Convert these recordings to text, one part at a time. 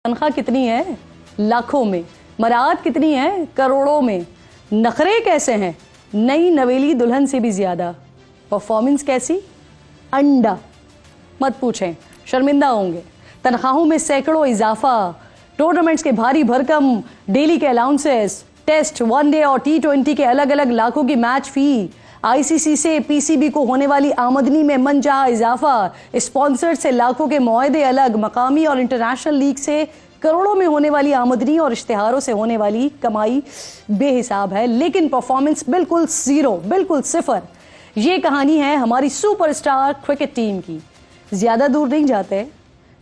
तनख्वाह कितनी है? लाखों में। मराहत कितनी है? करोड़ों में। नखरे कैसे हैं? नई नवेली दुल्हन से भी ज्यादा। परफॉर्मेंस कैसी? अंडा। मत पूछें, शर्मिंदा होंगे। तनख्वाहों में सैकड़ों इजाफा, टूर्नामेंट्स के भारी भरकम, डेली के अलाउंसेस, टेस्ट, वनडे और T20 के अलग अलग लाखों की मैच फी, आईसीसी से पीसीबी को होने वाली आमदनी में मनचाहा इजाफा, स्पॉन्सर से लाखों के मुआहदे अलग, मकामी और इंटरनेशनल लीग से करोड़ों में होने वाली आमदनी और इश्तिहारों से होने वाली कमाई बेहिसाब है, लेकिन परफॉर्मेंस बिल्कुल जीरो, बिल्कुल सिफर। ये कहानी है हमारी सुपरस्टार क्रिकेट टीम की। ज्यादा दूर नहीं जाते,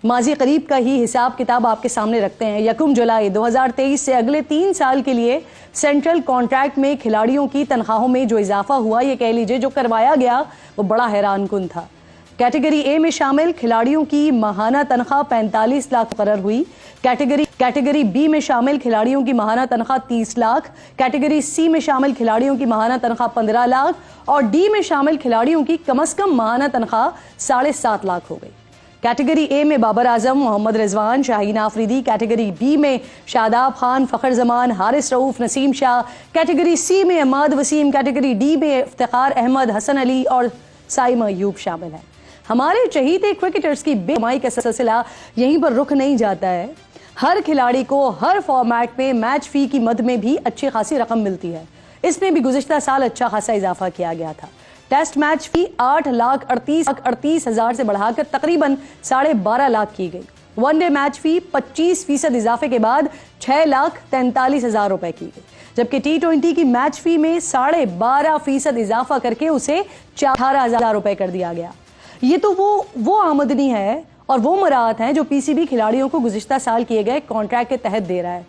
माजी करीब का ही हिसाब किताब आपके सामने रखते हैं। 1 जुलाई 2023 से अगले 3 साल के लिए सेंट्रल कॉन्ट्रैक्ट में खिलाड़ियों की तनख्वाहों में जो इजाफा हुआ, ये कह लीजिए जो करवाया गया, वो बड़ा हैरानकुन था। कैटेगरी ए में शामिल खिलाड़ियों की माहाना तनख्वाह 45 लाख मुकर्रर हुई। कैटेगरी बी में शामिल खिलाड़ियों की माहाना तनख्वाह 30 लाख, कैटेगरी सी में शामिल खिलाड़ियों की माहाना तनख्वाह 15 लाख और डी में शामिल खिलाड़ियों की कम से कम माहाना तनख्वाह 7.5 लाख हो गई। कैटेगरी ए में बाबर आजम, मोहम्मद रिजवान, शाहीन आफरीदी, कैटेगरी बी में शादाब खान, फखर जमान, हारिस रऊफ, नसीम शाह, कैटेगरी सी में अहमद वसीम, कैटेगरी डी में इफ्तिखार अहमद, हसन अली और साइमा अयूब शामिल हैं। हमारे चहीते क्रिकेटर्स की बेकमाई का सिलसिला यहीं पर रुक नहीं जाता है। हर खिलाड़ी को हर फॉर्मेट में मैच फी की मद में भी अच्छी खासी रकम मिलती है। इसमें भी गुज़िश्ता साल अच्छा खासा इजाफा किया गया था। टेस्ट मैच फी 8,38,000 से बढ़ाकर तकरीबन 12.5 लाख की गई। वनडे मैच फी 25% इजाफे के बाद 6,43,000 रुपए की गई, जबकि T20 की मैच फी में 12.5% इजाफा करके उसे 18,000 रुपए कर दिया गया। ये तो वो आमदनी है और वो मराहत हैं जो पीसीबी खिलाड़ियों को गुज़िश्ता साल किए गए कॉन्ट्रैक्ट के तहत दे रहा है।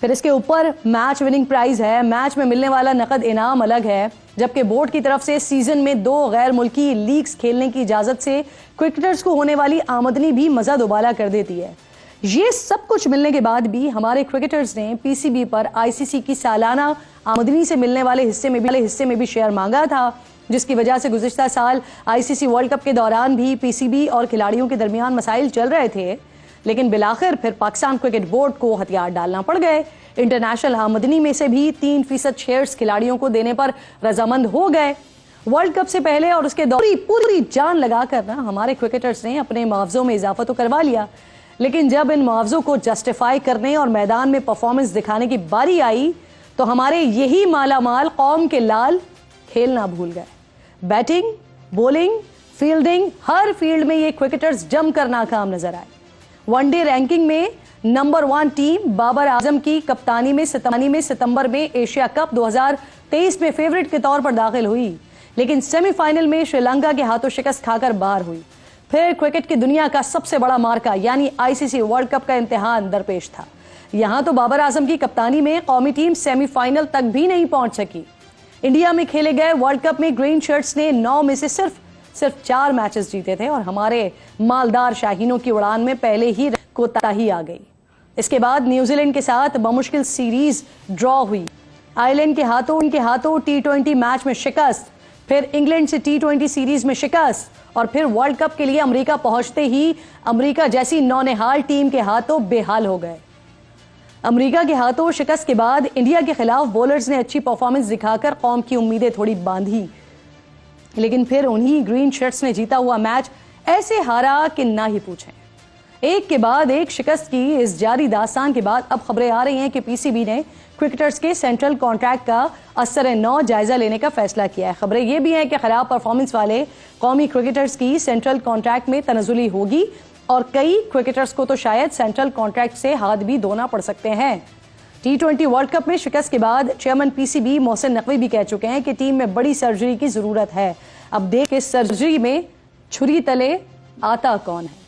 फिर इसके ऊपर मैच विनिंग प्राइज है, मैच में मिलने वाला नकद इनाम अलग है, जबकि बोर्ड की तरफ से सीजन में 2 गैर मुल्की लीग्स खेलने की इजाजत से क्रिकेटर्स को होने वाली आमदनी भी मजा दोबाला कर देती है। ये सब कुछ मिलने के बाद भी हमारे क्रिकेटर्स ने पीसीबी पर आईसीसी की सालाना आमदनी से मिलने वाले हिस्से में भी शेयर मांगा था, जिसकी वजह से गुज़िश्ता साल आईसीसी वर्ल्ड कप के दौरान भी पीसीबी और खिलाड़ियों के दरमियान मसाइल चल रहे थे, लेकिन बिलाखिर फिर पाकिस्तान क्रिकेट बोर्ड को हथियार डालना पड़ गए। इंटरनेशनल आमदनी में से भी 3% शेयर्स खिलाड़ियों को देने पर रजामंद हो गए। वर्ल्ड कप से पहले और उसके दौरान पूरी जान लगाकर ना हमारे क्रिकेटर्स ने अपने मुआवजों में इजाफा तो करवा लिया, लेकिन जब इन मुआवजों को जस्टिफाई करने और मैदान में परफॉर्मेंस दिखाने की बारी आई तो हमारे यही मालामाल कौम के लाल खेलना भूल गए। बैटिंग, बॉलिंग, फील्डिंग, हर फील्ड में ये क्रिकेटर्स जमकर नाकाम नजर आए। वनडे रैंकिंग में नंबर 1 टीम बाबर आजम की कप्तानी में सितंबर में एशिया कप 2023 में फेवरेट के तौर पर दाखिल हुई, लेकिन सेमीफाइनल में श्रीलंका के हाथों शिकस्त खाकर बाहर हुई। फिर क्रिकेट की दुनिया का सबसे बड़ा मार्का यानी आईसीसी वर्ल्ड कप का इम्तिहान दरपेश था। यहां तो बाबर आजम की कप्तानी में कौमी टीम सेमीफाइनल तक भी नहीं पहुंच सकी। इंडिया में खेले गए वर्ल्ड कप में ग्रीन शर्ट्स ने 9 में से सिर्फ 4 मैचेस जीते थे और हमारे मालदार शाहीनों की उड़ान में पहले ही कोताही आ गई। इसके बाद न्यूजीलैंड के साथ बमुश्किल सीरीज ड्रॉ हुई, आयरलैंड के हाथों T20 मैच में शिकस्त, फिर इंग्लैंड से T20 सीरीज में शिकस्त और फिर वर्ल्ड कप के लिए अमेरिका पहुंचते ही अमेरिका जैसी नौनिहाल टीम के हाथों बेहाल हो गए। अमेरिका के हाथों शिकस्त के बाद इंडिया के खिलाफ बॉलर्स ने अच्छी परफॉर्मेंस दिखाकर कौम की उम्मीदें थोड़ी बांधी, लेकिन फिर उन्हीं ग्रीन शर्ट्स ने जीता हुआ मैच ऐसे हारा कि ना ही पूछें। एक के बाद एक शिकस्त की इस जारी दास्तान के बाद अब खबरें आ रही हैं कि पीसीबी ने क्रिकेटर्स के सेंट्रल कॉन्ट्रैक्ट का असर-ए-नौ जायजा लेने का फैसला किया है। खबरें यह भी हैं कि खराब परफॉर्मेंस वाले कौमी क्रिकेटर्स की सेंट्रल कॉन्ट्रैक्ट में तनज़ुली होगी और कई क्रिकेटर्स को तो शायद सेंट्रल कॉन्ट्रैक्ट से हाथ भी धोना पड़ सकते हैं। T20 वर्ल्ड कप में शिकस्त के बाद चेयरमैन पीसीबी मोहसिन नकवी भी कह चुके हैं कि टीम में बड़ी सर्जरी की जरूरत है। अब देख इस सर्जरी में छुरी तले आता कौन है।